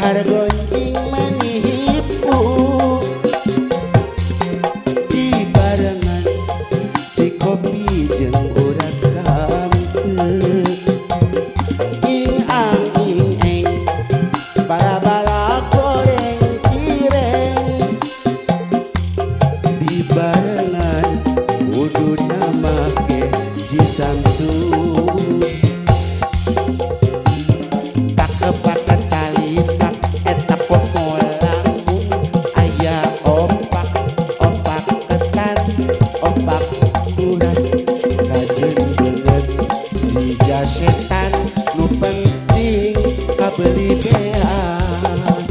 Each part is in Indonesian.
argoncing menipu di barengan cikopi jeung urat samkeun ing ang ing eng bala-bala goreng cireng di barengan kuduna make ji Samsung paket tali pak eta popo lamun aya opak ketan opak kuras kajen banget jika setan nu penting kabeli beas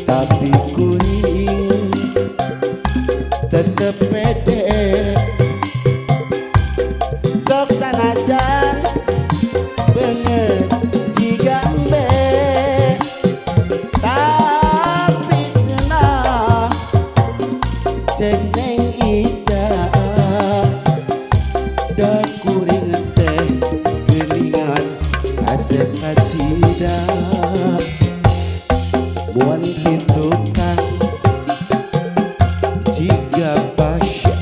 tapi kuring tetep pede sok sanajan banget jika embe tapi cenah cek neng ida dan kuring teh geningan asep kacida muan kitu kan jika pasya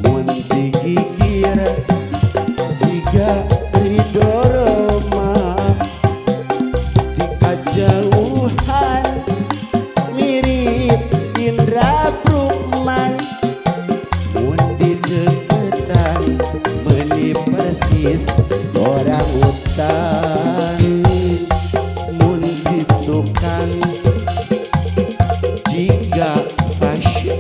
muan digigir jika ridho Roma di kejauhan mirip Indra Bruggman mun di deketan meni persis orang hutan mun di tukang jika pasya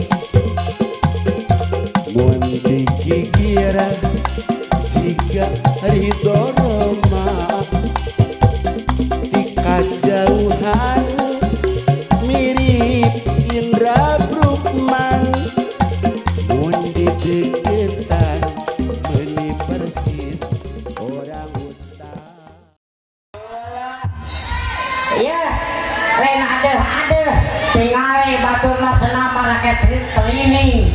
mun digigir jika ridho Roma di kejauhan mirip Indra Bruggman mun di deketan meni persis orang hutan. Iya, lain ada tinggal baturna senam rakyat trining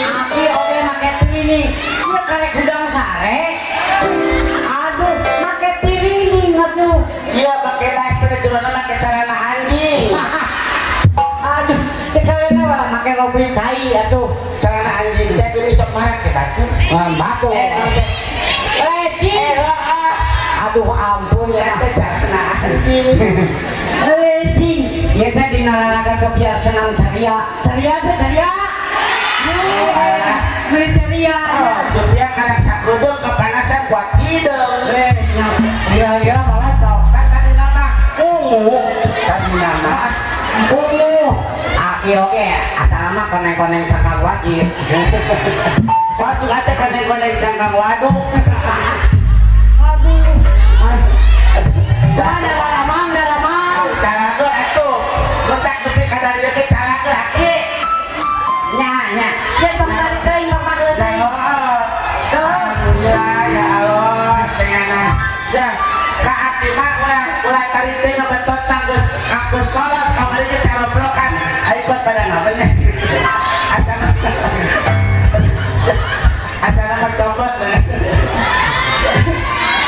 aki oke make trining dia karek gudang sare aduh make trining atuh Iya pakai daster curana pakai celana anjing. aduh sekalian lah make mobil cai atuh Celana anjing teh geuning sok marah ke batu. batu cing aduh ampun ya Teh celana anjing. cing ya teh dina lalaga kebiar senam ceria teh ceria beli ceria Oh, jupia karek sakrudung kepanasan buat hidung. iya malah tau Kan tadi nama ungu tadi nama iya oke asal nama koneng-koneng cakar wajib Wah suka teh koneng-koneng cangkang waduk. aduh darah mang Carakeun atuh. Letak tepi ka dari ge carakeun aki. nya dia tempat teuing tempat teuing Alhamdulillah ya Allah tengana. Ya ka aki mah ulah tari teh betot geus kampus sekolah kamari ge caroblokan. Ai buat pada ngapain asana mah copot.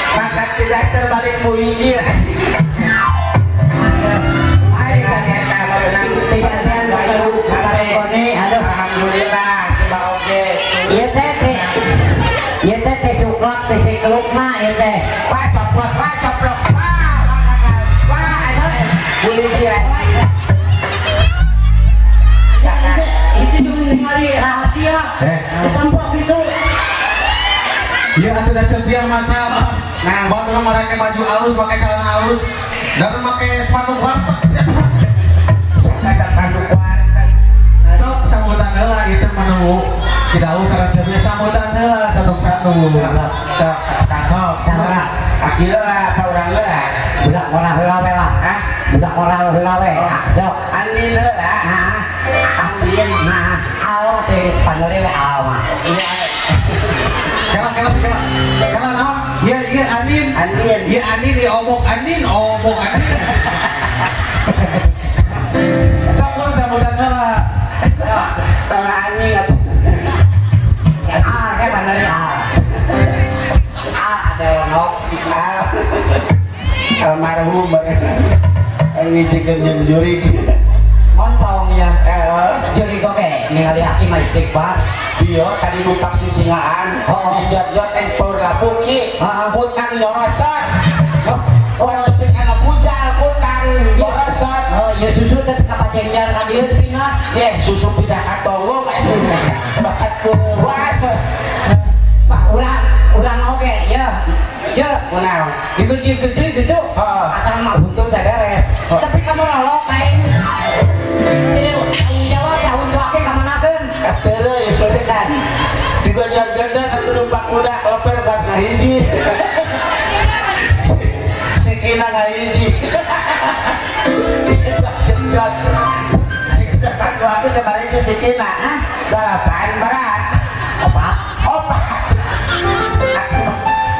Pangkat tidak terbalik muingir. Ai ternyata berenang Tiga-tiga baru kone aduh alhamdulillah coba oke. ieu teh teh coklat teh sekeluk mah ieu teh Wah coplok, buli kira. itu dulu hari rahasia ditampok itu Iya atuh da centiang masalah. Nah, batur mah make baju alus, pakai celana alus, dan make sepatu warteg. Sasar panduk warteg. Sok sambutan heula ieu teh menu tidak usah saranjeunnya sambutan heula satu-satu. Sok, cara akhirnya lah, ka urang heula. budak orang heula we lah Hah? budak orang heula we sok Anin heula. Amin. nah Allah teh panere we Allah Iya. Kala naon? Ieu Anin. Anin. Ieu Anin ieu obok Anin. Sampun sambutan heula. Tama Anin atuh. kayak panere ada lonok dijikan yang jurig. Montong ya. Jadi kok ningali hakim istighfar. Dia tadi numpak sisingaan. Dijot-jot tempur lapuki. Kutang nyorosot. Tapi karena pujal kutang nyorosot. Oh ya susu teh kapajenjar ka dieu pindah. Ye susu pindah ka tolong. Bakat kewas. Pak urang oge ya. Cek Kunaon? digeuji gitu. Asal mah buntung teh beres. Tapi kamu rolok kain. Ini tanggung jawab tahun tua ke kamanakeun? Katereuy berenang. Digojor-gojor satu numpak kuda kloper buat ngahiji. Sikina ngahiji. Genjot. Sikina kan waktu sebari itu sikina. Balapan berat. Apa? Opat.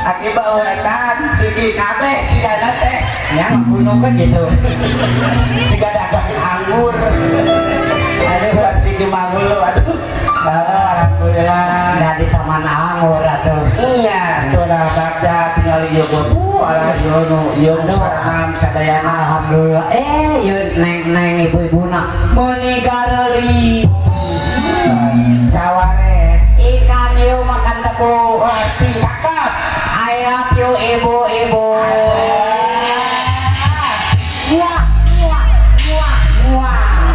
Akibat uletan siki kabeh sigana teh. Yang kunokeun gitu. Jika dagang anggur. Aduh buat siki mangulu. Aduh. Alhamdulillah. Dari taman anggur atuh. Iya, sudah baca tinggal ieu gotu ala ieu saranam sadayana. Alhamdulillah. Yeun neng ibu-ibuna meuni gareli. Saware Ikan hiu makan tebu. wah cakep. I love you ibu-ibu. Muah, muah, muah, muah.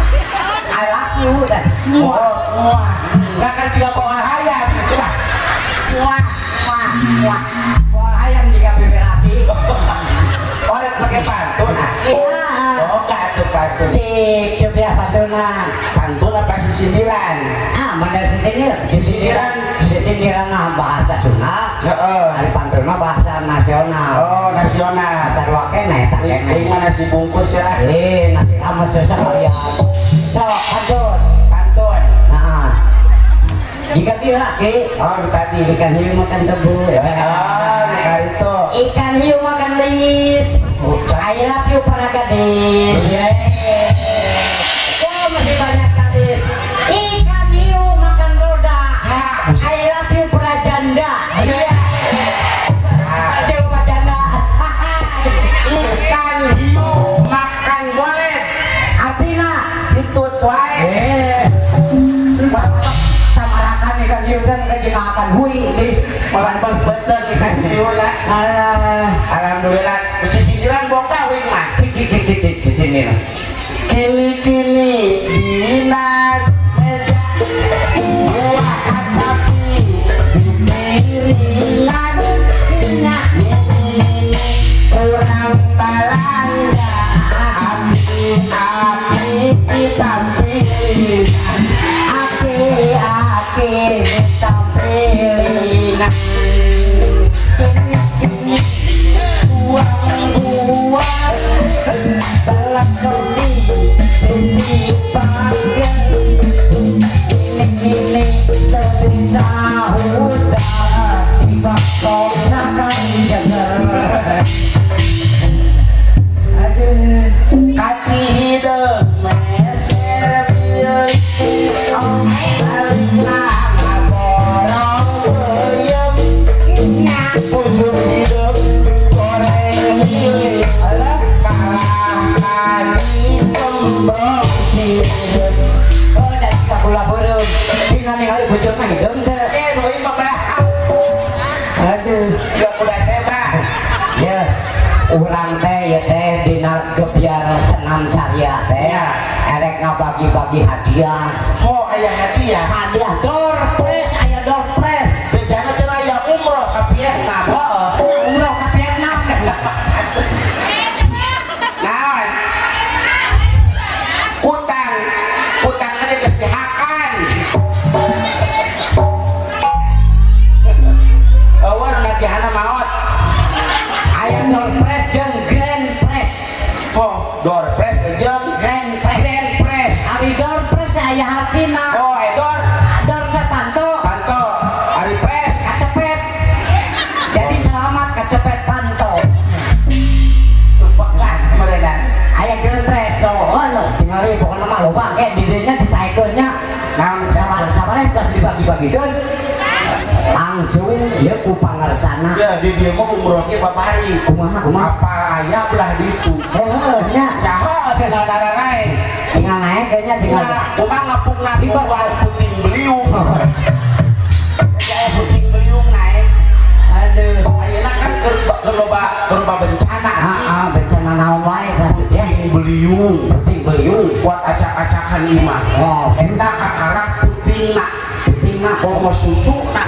I love you dan muah. Wah, kakak juga bawa hayam. Coba. Muah, muah, muah. Bola ayam juga bibir hati. Orang pakai pantun aki. Oh, tuh pantun. Cik, coba apa tuh nah? Pantun apa sindiran? Mana sindiran nah bahasa Sunda. Heeh. Hari pantun mah bahasa nasional. Oh, nasional. Bahasa luar kene, tak kene. Ini mana si bungkus ya? Nasi rames susah kalian. So, pantun. Pantun. Nah, jika dia laki, Tadi ikan hiu makan tebu. Nekar itu. Ikan hiu makan lingis. I love you para gadis. Oh, masih banyak gadis. Ikan hiu makan roda. I love you para janda. Coba janda. Ikan hiu makan boleh. Artinya, Itu wae. samarakan ikan hiu kan kejengakan hui nih. Malah bener ikan hiu lah. Alhamdulillah. Sindiran boka wing mah. Cik sini. Kini dinar meja buah kacapi miringan orang balanja api kita pilih Aki tampilan. kini buang-buang dalam koni ini panggil ini tersisa udah tiba kau nakan jangan aduh kaci hidup meser pilih balik lama borong peyem ujung hidup goreng milih kalahkan di pembok sirip. Oh, dari kakula burung. Cina ningali bujur mah hidung deh. Doi mabah. Aduh. Gak kuda sebra. Ya, urang teh ya teh dina gebiar senam caria teh. Ya. Erek ngabagi-bagi hadiah. Oh ayah hadiah. Hadiah door press, aya door press. Bejana cenah ya umroh ka Vietnam. Umroh ka Vietnam. Naon? Kutang aja geus dihakan. Awan lagihana maot. Aya door press jeung grand press. Oh, door press jeung Grand press. grand press. Ari door press aya hartina. Oh, edor Door teh panto. panto. Ari press Kacepet. Jadi selamat kacepet panto. tupakan kemudian. Aya grand press tuh. Oh, lo tinggal pokoknya mah loba kayak didenya ditaikeunnya. Naon Sabar terus dibagi-bagikeun. Langsung dia ku pangarsana. ya di dia mah umroh ge babari. Kumaha? Apa aya belah ditu. Nya. Nyaho tinggal darah naik. tinggal naik kayaknya tinggal Nah, cuma ngapung nanti Ribet. buat puting beliung. Saya puting beliung naik. aduh Ayeuna kan kerba bencana. bencana naon wae kan ya Puting beliung. penting beliung Buat acak-acakan imah. oh Entah kakarang puting nak. penting mah Komo susu nak.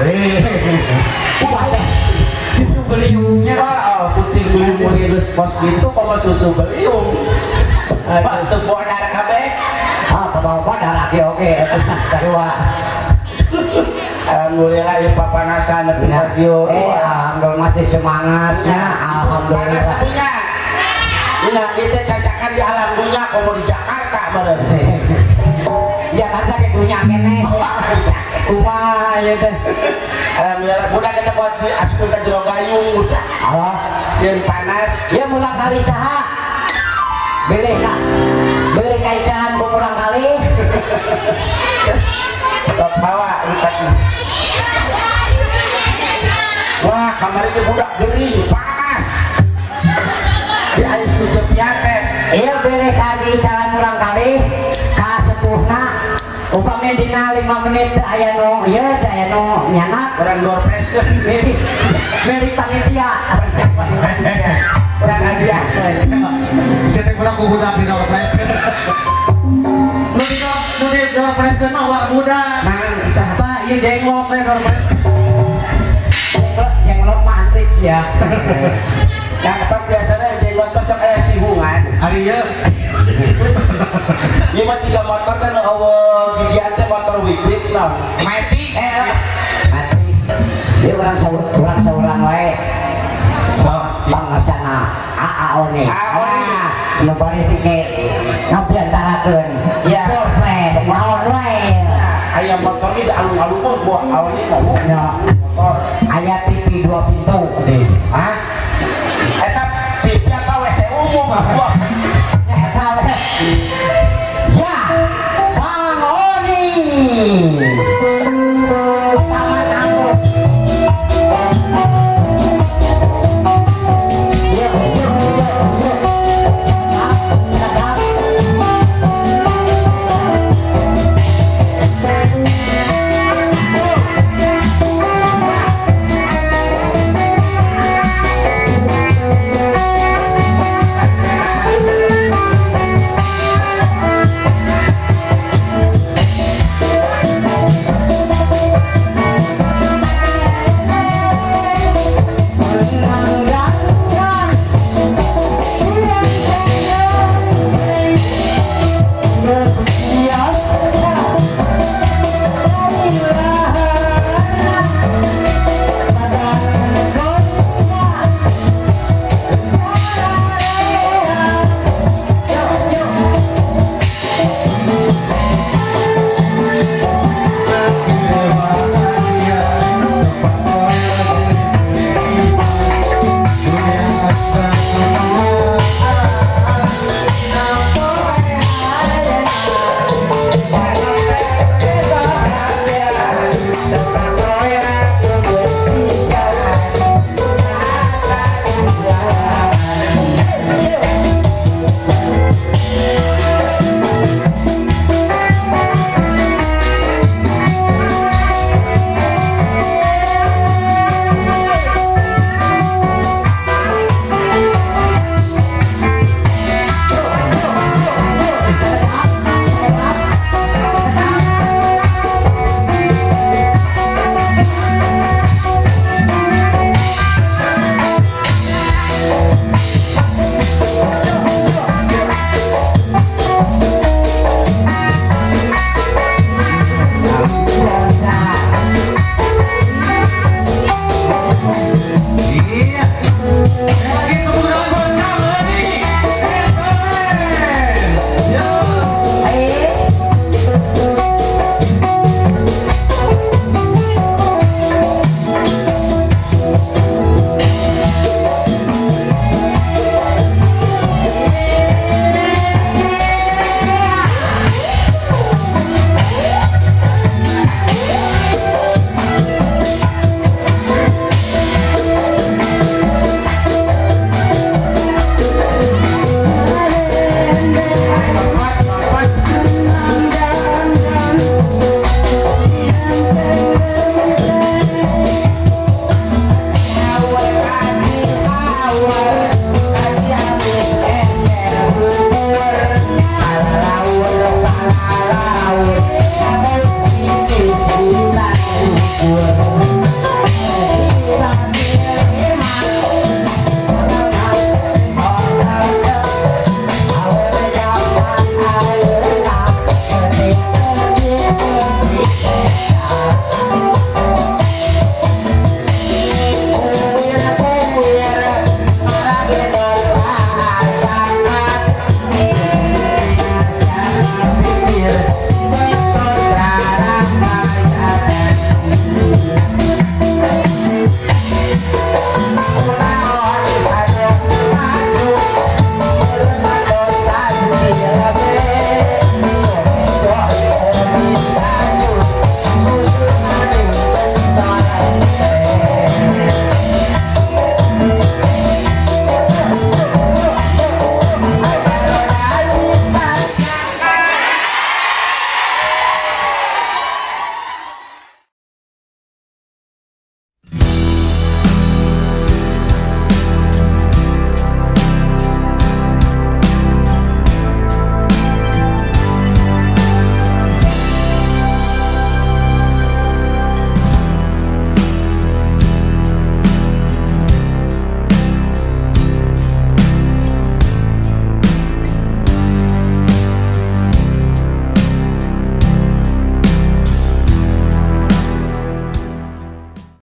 susu beliungnya Wah, puting beliung wirus pos gitu komo susu beliung. Pak teu darah kabeh. ke bawah darah oke kedua Alhamdulillah ya papanasan nepi Nah, radio. alhamdulillah masih semangatnya Panas alhamdulillah punya. Nah, kita cacakan di alam dunia komo di Jakarta bareng. Jakarta ke punya kene kumaha ya teh Alhamdulillah budak kita buat di asup ka jero gayung budak. Allah Sieun panas. ya mulang kali saha beli kaitan ku mulang kali Tok bawa lipat. Wah, kamar itu budak gering, panas. Di ais nu cepian teh. iya beli kali jalan mulang kali ka sepuhna upami dina 5 menit aya nu ieu aya nu nyanak Orang door preskeun. beli panitia Orang hadiah. Saya kurang kubudak di dalam place. Nu di dalam place mah war muda. Nah, bisa. Pak, ieu jenglot we dalam place. jenglot mah antik ya Nah, apa biasanya jenggot kosong aya sihungan. Ari ieu Ieu mah jiga motor kan gigian teh motor wik-wik nah. Matic. mati dia orang sauran wae pangasana AAO nih nu bari sike ngabiantarakeun Iya. surprise naon wae Aya motor ini da alung-alung buah awalnya ngomong ya motor. aya TV 2 pintu Ah, eta TV apa WC umum buah